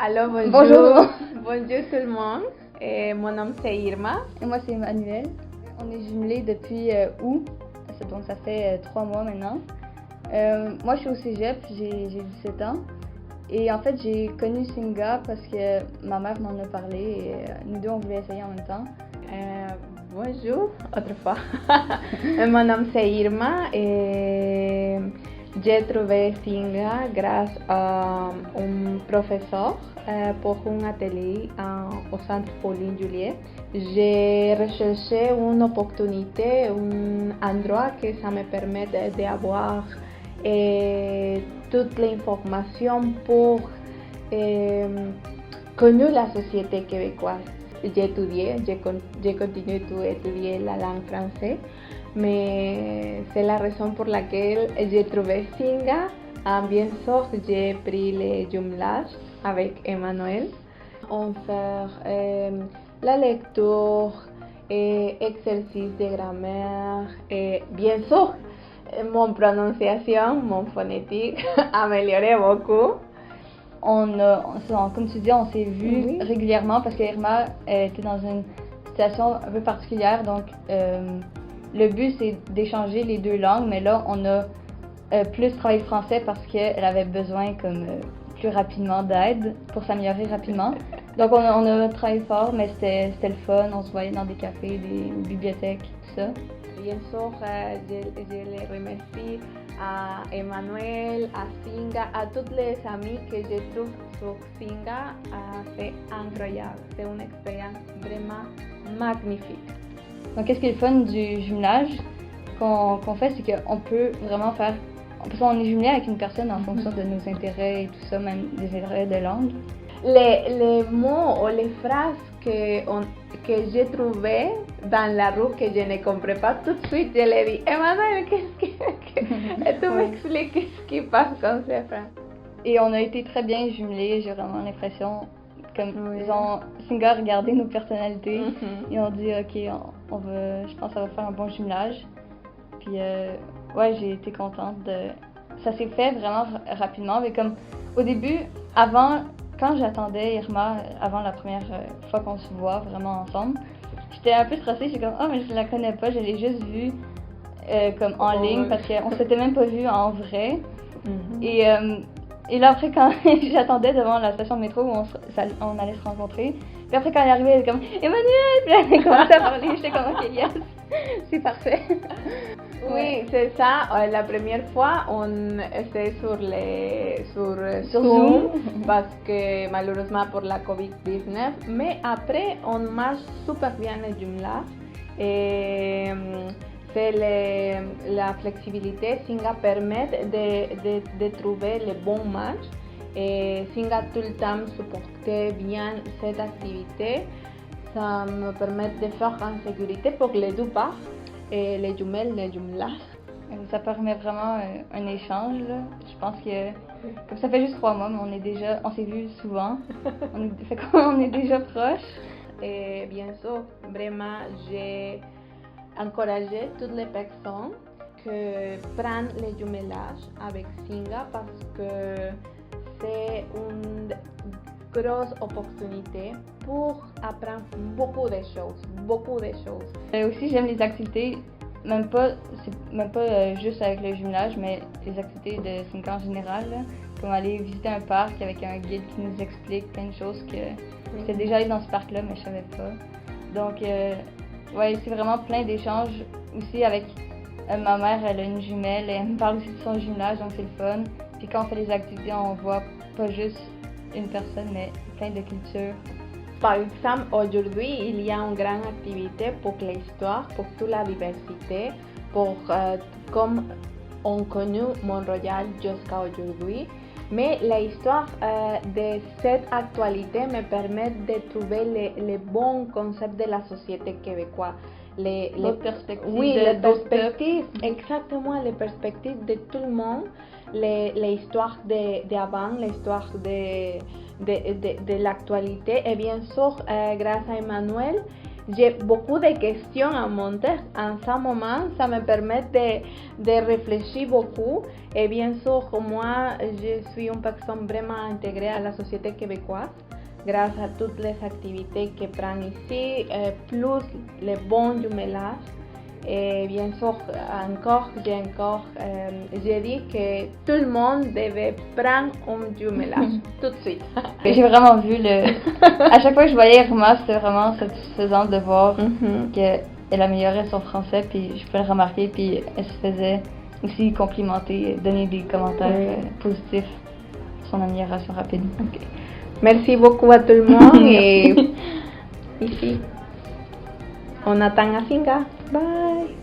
Alors bonjour. Bonjour. Bonjour tout le monde. Mon nom c'est Irma. Et moi c'est Emmanuel. On est jumelés depuis août, donc ça fait 3 mois maintenant. Moi je suis au cégep, j'ai 17 ans. Et en fait j'ai connu Singa parce que ma mère m'en a parlé et nous deux on voulait essayer en même temps. Bonjour, autrefois. Mon nom c'est Irma et j'ai trouvé Singa grâce à un professeur pour un atelier au centre Pauline Juliet. J'ai recherché une opportunité, un endroit que ça me permet d'avoir toute l'information pour connaître la société québécoise. J'ai continué à étudier la langue française, mais c'est la raison pour laquelle j'ai trouvé Singa. Bien sûr, j'ai pris le jumelage avec Emmanuel. On fait la lecture, exercice de grammaire, et bien sûr, mon prononciation, mon phonétique amélioré beaucoup. Comme tu dis, on s'est vu régulièrement parce que Irma était dans une situation un peu particulière. Donc, le but, c'est d'échanger les deux langues. Mais là, on a plus travaillé le français parce qu'elle avait besoin plus rapidement d'aide pour s'améliorer rapidement. Donc, on a travaillé fort, mais c'était le fun. On se voyait dans des cafés, des bibliothèques, tout ça. Bien sûr, je les remercie à Emmanuel, à Singa, à tous les amis que je trouve sur Singa. C'est incroyable, c'est une expérience vraiment magnifique. Donc, qu'est-ce qui est le fun du jumelage qu'on fait, c'est qu'on peut vraiment faire... On est jumelé avec une personne en fonction de nos intérêts et tout ça, même des intérêts de langue. Les mots ou les phrases que j'ai trouvées dans la rue que je ne comprenais pas tout de suite, je lui ai dit, Emmanuel, et tu m'expliques qu'est-ce qui passe comme ces phrases. Et on a été très bien jumelés, j'ai vraiment l'impression, Singa a regardé nos personnalités et on dit, ok, je pense que ça va faire un bon jumelage. Puis j'ai été contente ça s'est fait vraiment rapidement, mais comme au début, quand j'attendais Irma, avant la première fois qu'on se voit vraiment ensemble, j'étais un peu stressée, j'étais comme, mais je la connais pas, je l'ai juste vue comme en ligne parce qu'on s'était même pas vu en vrai. Et là après, quand j'attendais devant la station de métro où on allait se rencontrer, puis après quand elle est arrivée, elle était comme, Emmanuel! Puis elle a commencé à parler, j'étais comme, ok, yes, c'est parfait. Oui, c'est ça. La première fois, on était sur Zoom parce que malheureusement pour la COVID-19. Mais après, on marche super bien le jumelage. C'est la flexibilité. Singa permet de trouver le bon match. Singa tout le temps supportait bien cette activité. Ça me permet de faire en sécurité pour les deux parts. Et les jumelles, les jumelages. Ça permet vraiment un échange, là. Je pense que comme ça fait juste 3 mois, mais on s'est vu souvent. On est déjà proches. Et bien sûr, vraiment, j'ai encouragé toutes les personnes que prennent les jumelages avec Singa parce que c'est une grosse opportunité pour apprendre beaucoup de choses. Aussi, j'aime les activités, c'est même pas juste avec le jumelage, mais les activités de Singa en général, là, comme aller visiter un parc avec un guide qui nous explique plein de choses que j'étais déjà allée dans ce parc-là, mais je savais pas. Donc, c'est vraiment plein d'échanges aussi avec ma mère, elle a une jumelle, et elle me parle aussi de son jumelage, donc c'est le fun. Puis quand on fait les activités, on voit pas juste une personne, mais plein de cultures. Par exemple, aujourd'hui, il y a une grande activité pour l'histoire, pour toute la diversité, pour comme on connaît Mont-Royal jusqu'à aujourd'hui. Mais l'histoire de cette actualité me permet de trouver les bons concepts de la société québécoise. Les perspectives. Oui, les perspectives, exactement, les perspectives de tout le monde, l'histoire d'avant, l'histoire de l'actualité. Et bien sûr, grâce à Emmanuel, j'ai beaucoup de questions à monter en ce moment. Ça me permet de réfléchir beaucoup. Et bien sûr, moi, je suis une personne vraiment intégrée à la société québécoise grâce à toutes les activités que prend ici, plus les bons jumelages. Et bien sûr, j'ai dit que tout le monde devait prendre un jumelage tout de suite. J'ai vraiment vu à chaque fois que je voyais Irma, c'était vraiment satisfaisant de voir qu'elle améliorait son français, puis je pouvais le remarquer, puis elle se faisait aussi complimenter, donner des commentaires positifs sur son amélioration rapide. Okay. Merci beaucoup à tout le monde et ici, on attend à Singa. Bye!